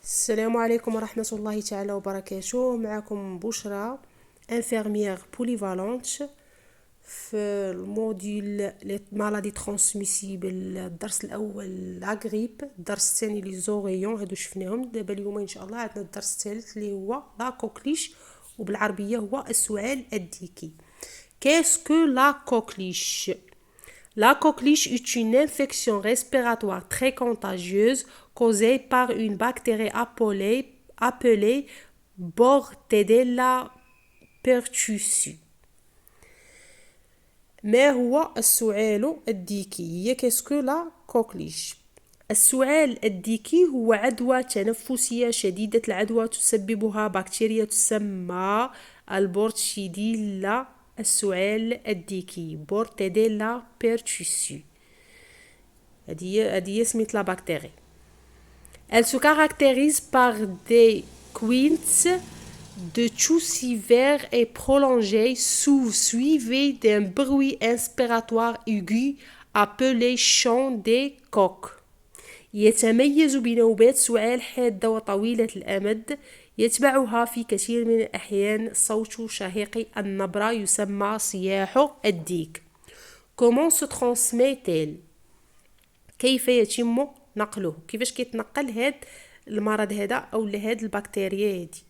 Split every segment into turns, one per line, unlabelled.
السلام عليكم ورحمة الله تعالى وبركاته. معكم بشرى انفيرميير بوليفالونت في الموديول لي مالادي ترانسميسيبل. الدرس الاول لا غريب، الدرس الثاني لي زوريون، هادو شفناهم. دابا اليوم ان شاء الله عندنا الدرس الثالث اللي هو لا كوكليش، وبالعربية هو السعال الديكي. كاسكو لا كوكليش؟ La coqueluche est une infection respiratoire très contagieuse causée par une bactérie appelée Bordetella pertussis. ما هو السعال الديكي؟ هي كاسكو لا كوكليش. السعال الديكي هو عدوى تنفسية شديدة العدوى تسببها بكتيريا تسمى البورتشيديلا. السعال الديكي بورتيديلا بيرتوسي، هذه سميت لا بكتيري. Elle se caractérise par des quintes de toux sévères et prolongés suivis d'un bruit inspiratoire aigu appelé chant des coqs. يتميز بنوبات سعال حادة وطويلة الأمد يتبعها في كثير من الأحيان صوت شهيق النبرة يسمى صياح الديك. Comment se transmet-elle؟ كيف يتم نقله؟ كيفاش كيتنقل هاد المرض هذا أو هاد البكتيريا هادي؟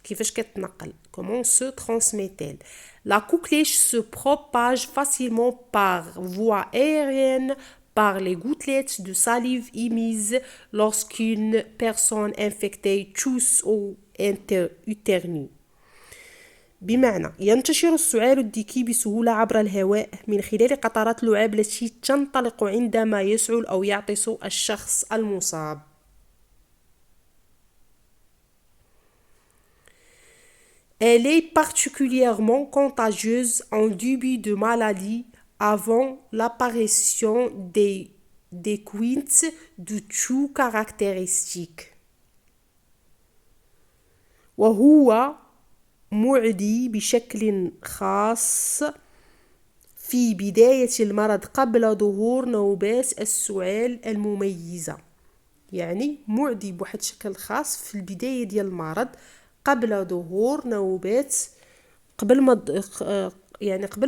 كيفاش كتنقل؟ Comment se transmet-elle؟ La coqueluche se propage facilement par voie aérienne par les gouttelettes de salive émises lorsqu'une personne infectée tousse ou éternue. بمعنى ينتشر السعال الديكي بسهولة عبر الهواء من خلال قطرات اللعاب التي تنطلق عندما يسعل أو يعطس الشخص المصاب. Elle est particulièrement contagieuse en début de maladie avant l'apparition des quintes de toux caractéristiques. وهو معدي بشكل خاص في بداية المرض قبل ظهور نوبات السعال المميزة. يعني معدي بواحد شكل خاص في البداية ديال المرض قبل ظهور نوبات، قبل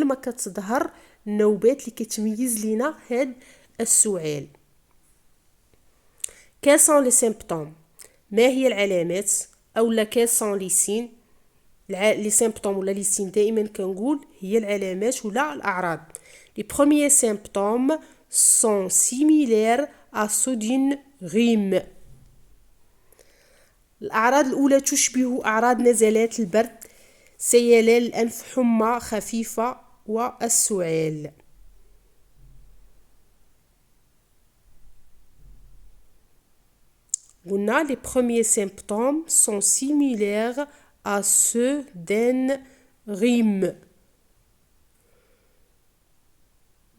ما كتظهر النوبات اللي كتميز لينا هاد السعال. كاسون لي سيمبتوم؟ ما هي العلامات؟ اولا كاسون لي سين؟ لي سيمبتوم ولا لي سين دائما كنقول هي العلامات ولا الاعراض. لي بروميير سيمبتوم سون سيميلير ا سو دين غيم. الأعراض الأولى تشبه أعراض نزلات البرد، سيلان الأنف، حمى خفيفة والسعال. قلنا les premiers symptômes sont similaires à ceux d'un rhume.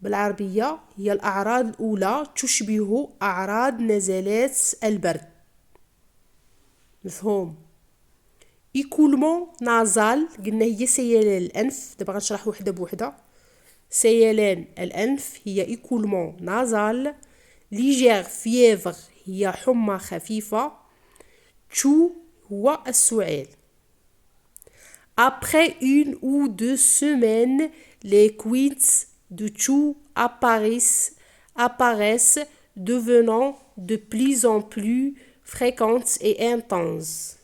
بالعربية هي الأعراض الأولى تشبه أعراض نزلات البرد. مفهوم؟ إيكولمون نازال قلنا هي سيلان الأنف. دابا غنشرح وحدة بوحدة. سيلان الأنف هي إيكولمون نازال. ليجير فييفر هي حمى خفيفة. تشو هو السعال. Après une ou deux semaines, les quintes de toux apparaissent devenant de plus en plus fréquentes et intenses.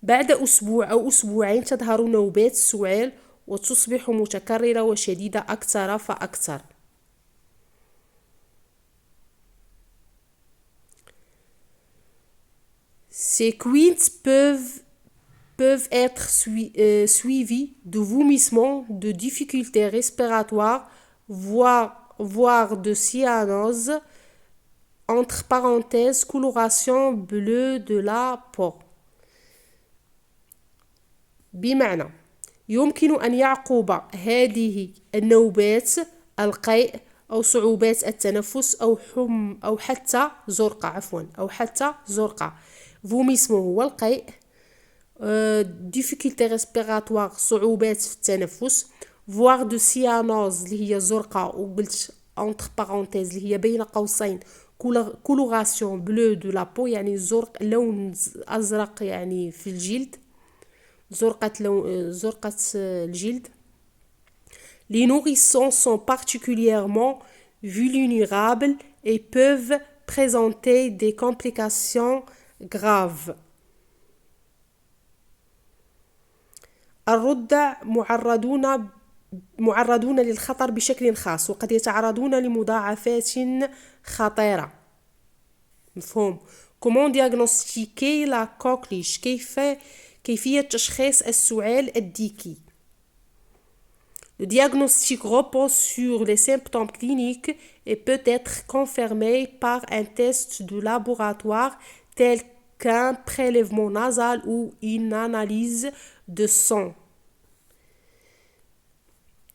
بعد أسبوع أو أسبوعين تظهر نوبات السعال وتصبح متكررة وشديدة أكثر فأكثر. Ces quintes peuvent être suivis de vomissements, de difficultés respiratoires, voire de cyanose, entre parenthèses coloration bleue de la peau. بمعنى يمكن أن يعقب هذه النوبات القيء أو صعوبات التنفس أو حتى زرقة. فوميسمو هو القيء، difficulté respiratoire صعوبات في التنفس، voire de cyanose اللي هي زرقة، وقلت entre parenthèses اللي هي بين قوسين coloration bleue de la peau يعني لون أزرق يعني في الجلد زرقة الجلد. Les nourrissons sont particulièrement vulnérables et peuvent présenter des complications graves. الرضع معرضون للخطر بشكل خاص وقد يتعرضون لمضاعفات خطيرة. مفهوم. Comment diagnostiquer la coqueluche؟ كيفية تشخيص السعال الديكي. Le diagnostic repose sur les symptômes cliniques et peut être confirmé par un test de laboratoire tel qu'un prélèvement nasal ou une analyse de sang.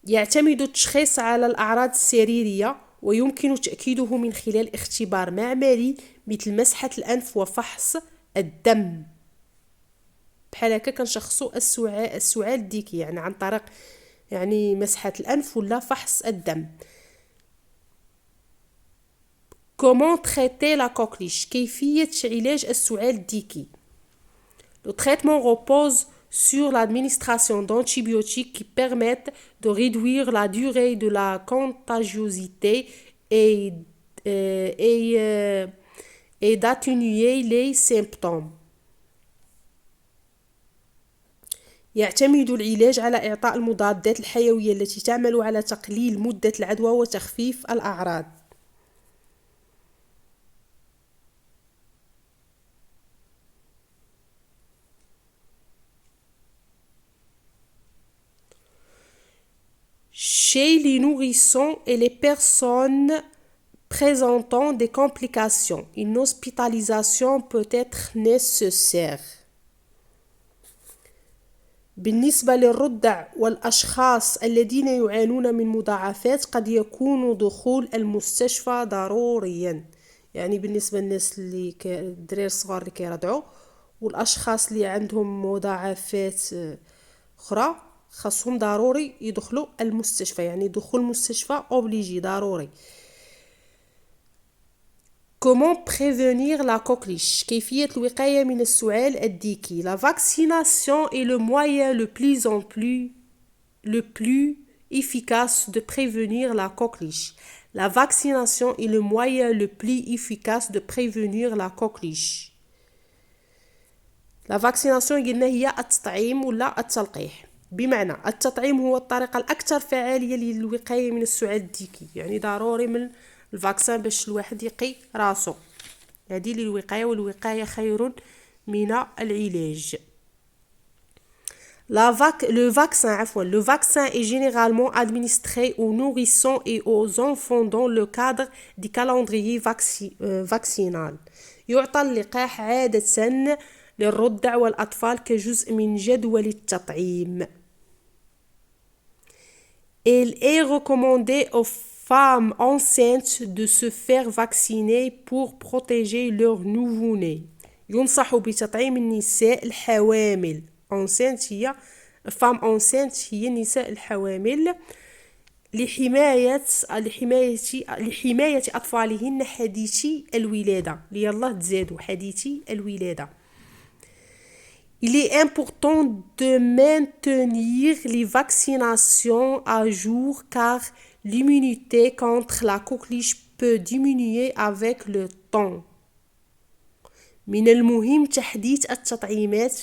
يعتمد التشخيص على الأعراض السريرية ويمكن تأكيده من خلال اختبار معملي مثل مسحة الأنف وفحص الدم. بحال هكا كنشخصوا السعال الديكي يعني عن طريق يعني مسحة الأنف ولا فحص الدم. Comment traiter la coqueluche؟ كيفية علاج السعال الديكي. Le traitement repose sur l'administration d'antibiotiques qui permettent de réduire la durée de la contagiosité et d'atténuer les symptômes. يعتمد العلاج على إعطاء المضادات الحيوية التي تعمل على تقليل مدة العدوى وتخفيف الأعراض. Chez les nourrissons et les personnes présentant des complications, une hospitalisation peut être nécessaire. بالنسبة للرضع والأشخاص الذين يعانون من مضاعفات قد يكون دخول المستشفى ضروريا. يعني بالنسبة للناس اللي الدراري الصغار اللي كيرضعوا والأشخاص اللي عندهم مضاعفات أخرى خاصهم ضروري يدخلوا المستشفى يعني دخول المستشفى اوبليجي ضروري. Comment prévenir la coqueluche؟ كيفية الوقاية من السعال الديكي. La vaccination est le moyen le plus efficace de prévenir la coqueluche. La vaccination est le moyen le plus efficace de prévenir la coqueluche. La vaccination قلنا هي التطعيم ولا التلقيح. بمعنى التطعيم هو الطريقة الأكثر فعالية للوقاية من السعال الديكي يعني ضروري من الفاكسان باش الواحد يقي راسو. هذه للوقاية والوقاية خير من العلاج. Le vaccin est généralement administré aux nourrissons et aux enfants dans le cadre du calendrier vaccinal. يعطى اللقاح عادة للرضع والأطفال كجزء من جدول التطعيم. Il est recommandé aux femmes enceintes de se faire vacciner pour protéger leur nouveau-né. ينصح بتطعيم النساء الحوامل. enceinte هي femme enceinte هي النساء الحوامل لحماية أطفالهن حديثي الولادة. يلا تزادوا حديثي الولادة. Il est important de maintenir les vaccinations à jour car l'immunité contre la coqueluche peut diminuer avec le temps. من المهم تحديث التطعيمات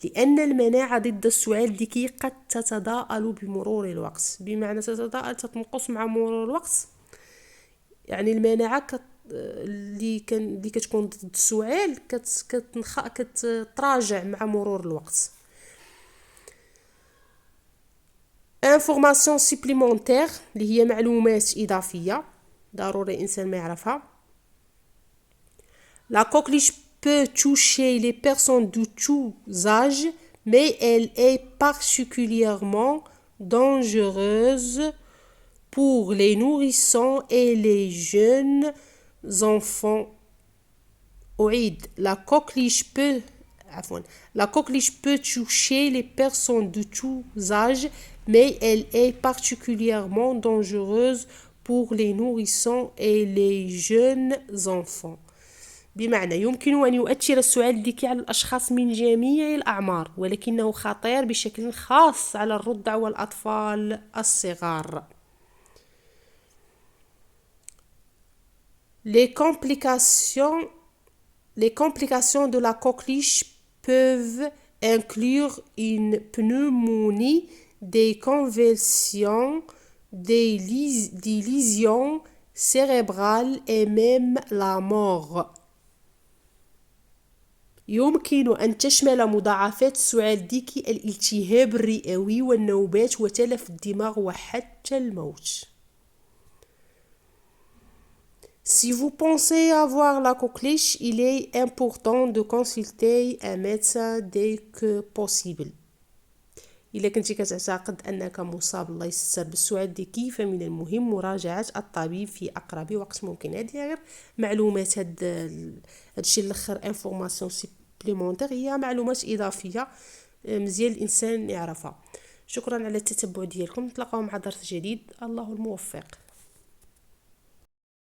لأن المناعة ضد السعال الديكي قد تتضاءل بمرور الوقت. بمعنى تتضاءل تتنقص مع مرور الوقت يعني المناعة اللي كتكون ضد السعال كتراجع مع مرور الوقت. information supplémentaire اللي هي معلومات إضافية ضروري الإنسان ما يعرفها. La coqueluche peut toucher les personnes de tous âges mais elle est particulièrement dangereuse pour les nourrissons et les jeunes enfants. La coqueluche peut toucher les personnes de tous âges, mais elle est particulièrement dangereuse pour les nourrissons et les jeunes enfants. بمعنى يمكن أن يؤثر السعال الذكي على الأشخاص من جميع الأعمار، ولكنه خطير بشكل خاص على الرضع والأطفال الصغار. Les complications de la coqueluche peuvent inclure une pneumonie, des convulsions, des lésions cérébrales et même la mort. يمكن أن تشمل مضاعفات السعال الذكي الالتهاب الرئوي والنوبات وتلف الدماغ وحتى الموت. Si vous pensez avoir la coqueluche, il est important de consulter un médecin dès que possible. إذا كنتي كتعتقد أنك مصاب الله يستر بالسعال الذكي فمن المهم مراجعة الطبيب في أقرب وقت ممكن. هذه غير معلومات، هادشي الاخر انفورماسيون سيبليمونتير، هي معلومات إضافية مزيان الإنسان يعرفها. شكرا على التتبع ديالكم، نتلاقاو مع درس جديد، الله الموفق.